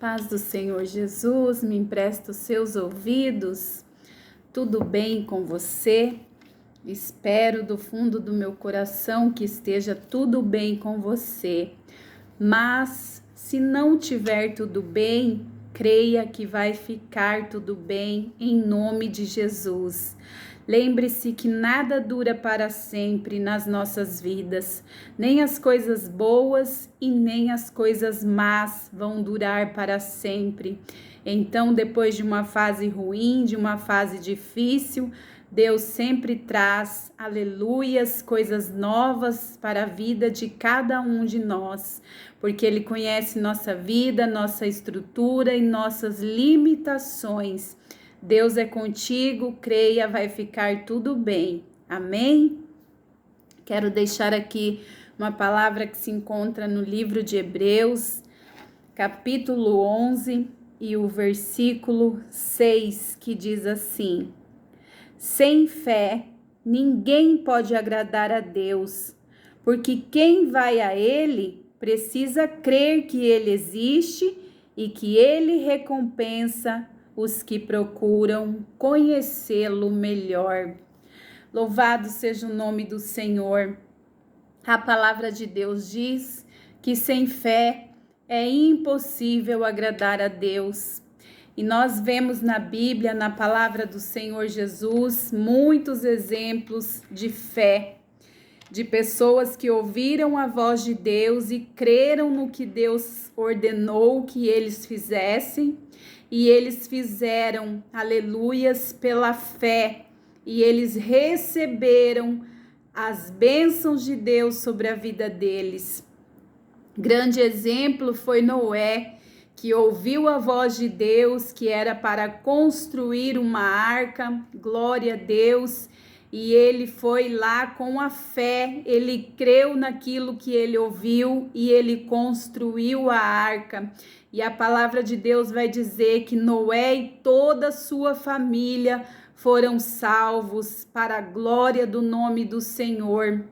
Paz do Senhor Jesus, me empresta os seus ouvidos. Tudo bem com você? Espero do fundo do meu coração que esteja tudo bem com você. Mas se não tiver tudo bem, creia que vai ficar tudo bem em nome de Jesus. Lembre-se que nada dura para sempre nas nossas vidas, nem as coisas boas e nem as coisas más vão durar para sempre. Então, depois de uma fase ruim, de uma fase difícil, Deus sempre traz, aleluias, coisas novas para a vida de cada um de nós, porque Ele conhece nossa vida, nossa estrutura e nossas limitações. Deus é contigo, creia, vai ficar tudo bem. Amém? Quero deixar aqui uma palavra que se encontra no livro de Hebreus, capítulo 11 e o versículo 6, que diz assim: sem fé, ninguém pode agradar a Deus, porque quem vai a Ele precisa crer que Ele existe e que Ele recompensa os que procuram conhecê-lo melhor. Louvado seja o nome do Senhor. A palavra de Deus diz que sem fé é impossível agradar a Deus. E nós vemos na Bíblia, na palavra do Senhor Jesus, muitos exemplos de fé, de pessoas que ouviram a voz de Deus e creram no que Deus ordenou que eles fizessem, e eles fizeram, aleluias, pela fé, e eles receberam as bênçãos de Deus sobre a vida deles. Grande exemplo foi Noé, que ouviu a voz de Deus, que era para construir uma arca, glória a Deus, e ele foi lá com a fé, ele creu naquilo que ele ouviu e ele construiu a arca. E a palavra de Deus vai dizer que Noé e toda a sua família foram salvos para a glória do nome do Senhor.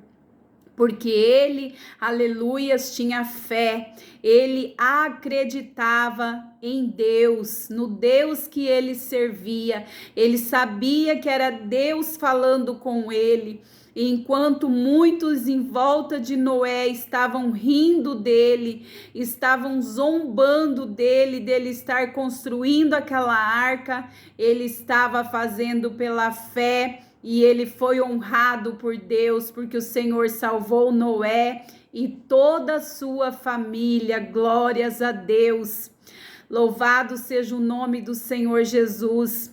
Porque ele, aleluias, tinha fé, ele acreditava em Deus, no Deus que ele servia, ele sabia que era Deus falando com ele. Enquanto muitos em volta de Noé estavam rindo dele, estavam zombando dele estar construindo aquela arca, ele estava fazendo pela fé. E ele foi honrado por Deus, porque o Senhor salvou Noé e toda a sua família. Glórias a Deus. Louvado seja o nome do Senhor Jesus.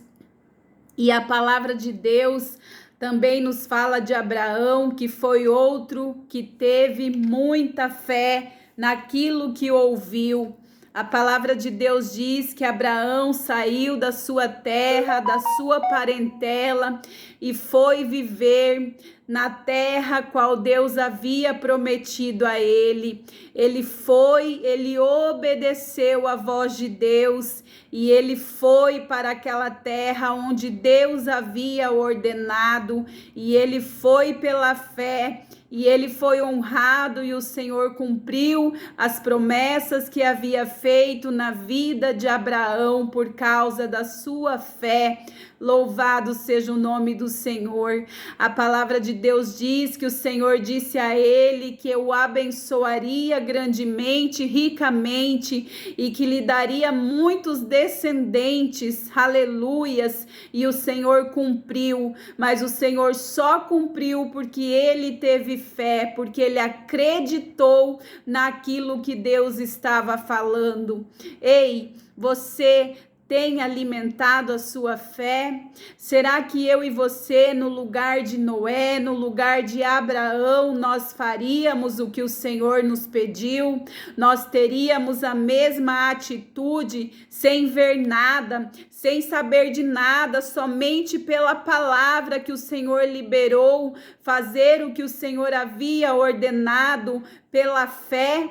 E a palavra de Deus também nos fala de Abraão, que foi outro que teve muita fé naquilo que ouviu. A palavra de Deus diz que Abraão saiu da sua terra, da sua parentela e foi viver na terra qual Deus havia prometido a ele. Ele obedeceu a voz de Deus e ele foi para aquela terra onde Deus havia ordenado, e ele foi pela fé. E ele foi honrado e o Senhor cumpriu as promessas que havia feito na vida de Abraão por causa da sua fé. Louvado seja o nome do Senhor. A palavra de Deus diz que o Senhor disse a ele que o abençoaria grandemente, ricamente, e que lhe daria muitos descendentes. Aleluias! E o Senhor cumpriu, mas o Senhor só cumpriu porque ele teve fé, porque ele acreditou naquilo que Deus estava falando. Ei, você tem alimentado a sua fé? Será que eu e você, no lugar de Noé, no lugar de Abraão, nós faríamos o que o Senhor nos pediu? Nós teríamos a mesma atitude, sem ver nada, sem saber de nada, somente pela palavra que o Senhor liberou, fazer o que o Senhor havia ordenado pela fé?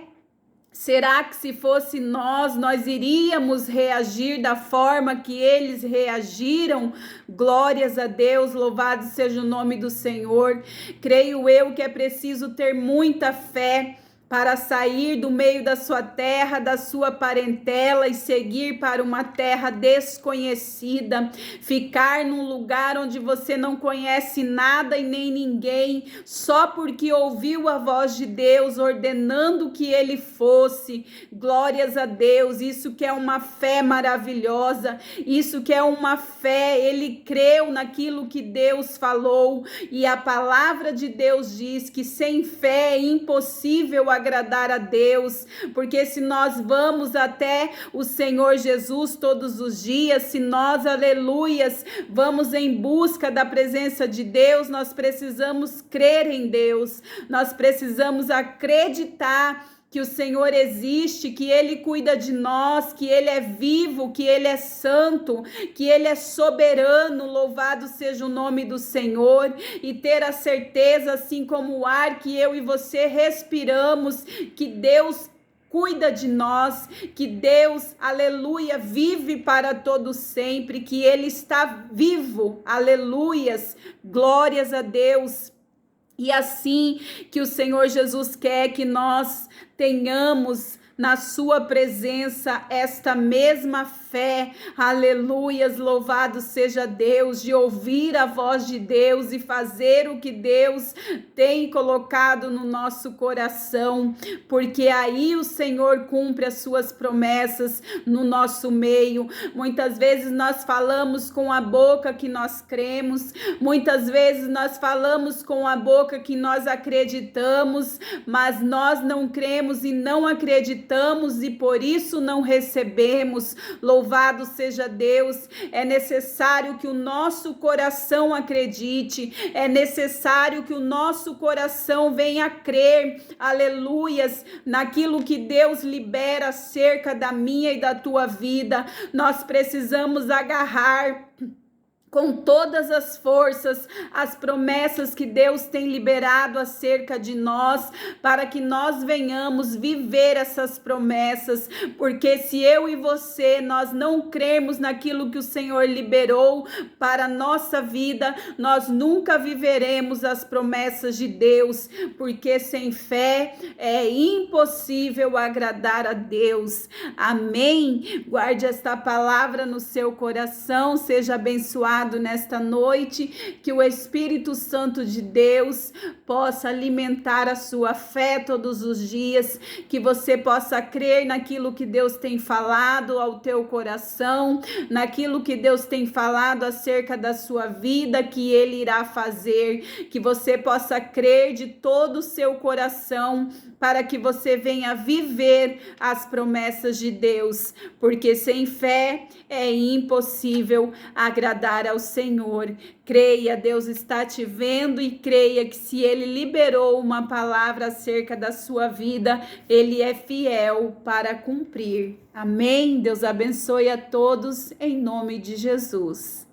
Será que se fosse nós iríamos reagir da forma que eles reagiram? Glórias a Deus, louvado seja o nome do Senhor. Creio eu que é preciso ter muita fé para sair do meio da sua terra, da sua parentela e seguir para uma terra desconhecida, ficar num lugar onde você não conhece nada e nem ninguém, só porque ouviu a voz de Deus ordenando que ele fosse. Glórias a Deus, isso que é uma fé maravilhosa, isso que é uma fé, ele creu naquilo que Deus falou, e a palavra de Deus diz que sem fé é impossível agradar a Deus, porque se nós vamos até o Senhor Jesus todos os dias, se nós, aleluias, vamos em busca da presença de Deus, nós precisamos crer em Deus, nós precisamos acreditar que o Senhor existe, que Ele cuida de nós, que Ele é vivo, que Ele é santo, que Ele é soberano, louvado seja o nome do Senhor, e ter a certeza, assim como o ar que eu e você respiramos, que Deus cuida de nós, que Deus, aleluia, vive para todo sempre, que Ele está vivo, aleluias, glórias a Deus. E assim que o Senhor Jesus quer que nós tenhamos na sua presença esta mesma fé, aleluias, louvado seja Deus, de ouvir a voz de Deus e fazer o que Deus tem colocado no nosso coração, porque aí o Senhor cumpre as suas promessas no nosso meio. Muitas vezes nós falamos com a boca que nós cremos, muitas vezes nós falamos com a boca que nós acreditamos, mas nós não cremos e não acreditamos e por isso não recebemos. Louvado seja Deus. É necessário que o nosso coração acredite, é necessário que o nosso coração venha a crer, aleluias, naquilo que Deus libera acerca da minha e da tua vida. Nós precisamos agarrar com todas as forças as promessas que Deus tem liberado acerca de nós, para que nós venhamos viver essas promessas, porque se eu e você, nós não crermos naquilo que o Senhor liberou para a nossa vida, nós nunca viveremos as promessas de Deus, porque sem fé é impossível agradar a Deus. Amém? Guarde esta palavra no seu coração, seja abençoado nesta noite, que o Espírito Santo de Deus possa alimentar a sua fé todos os dias, que você possa crer naquilo que Deus tem falado ao teu coração, naquilo que Deus tem falado acerca da sua vida, que Ele irá fazer, que você possa crer de todo o seu coração, para que você venha viver as promessas de Deus, porque sem fé é impossível agradar ao Senhor. Creia, Deus está te vendo, e creia que se Ele liberou uma palavra acerca da sua vida, Ele é fiel para cumprir. Amém? Deus abençoe a todos em nome de Jesus.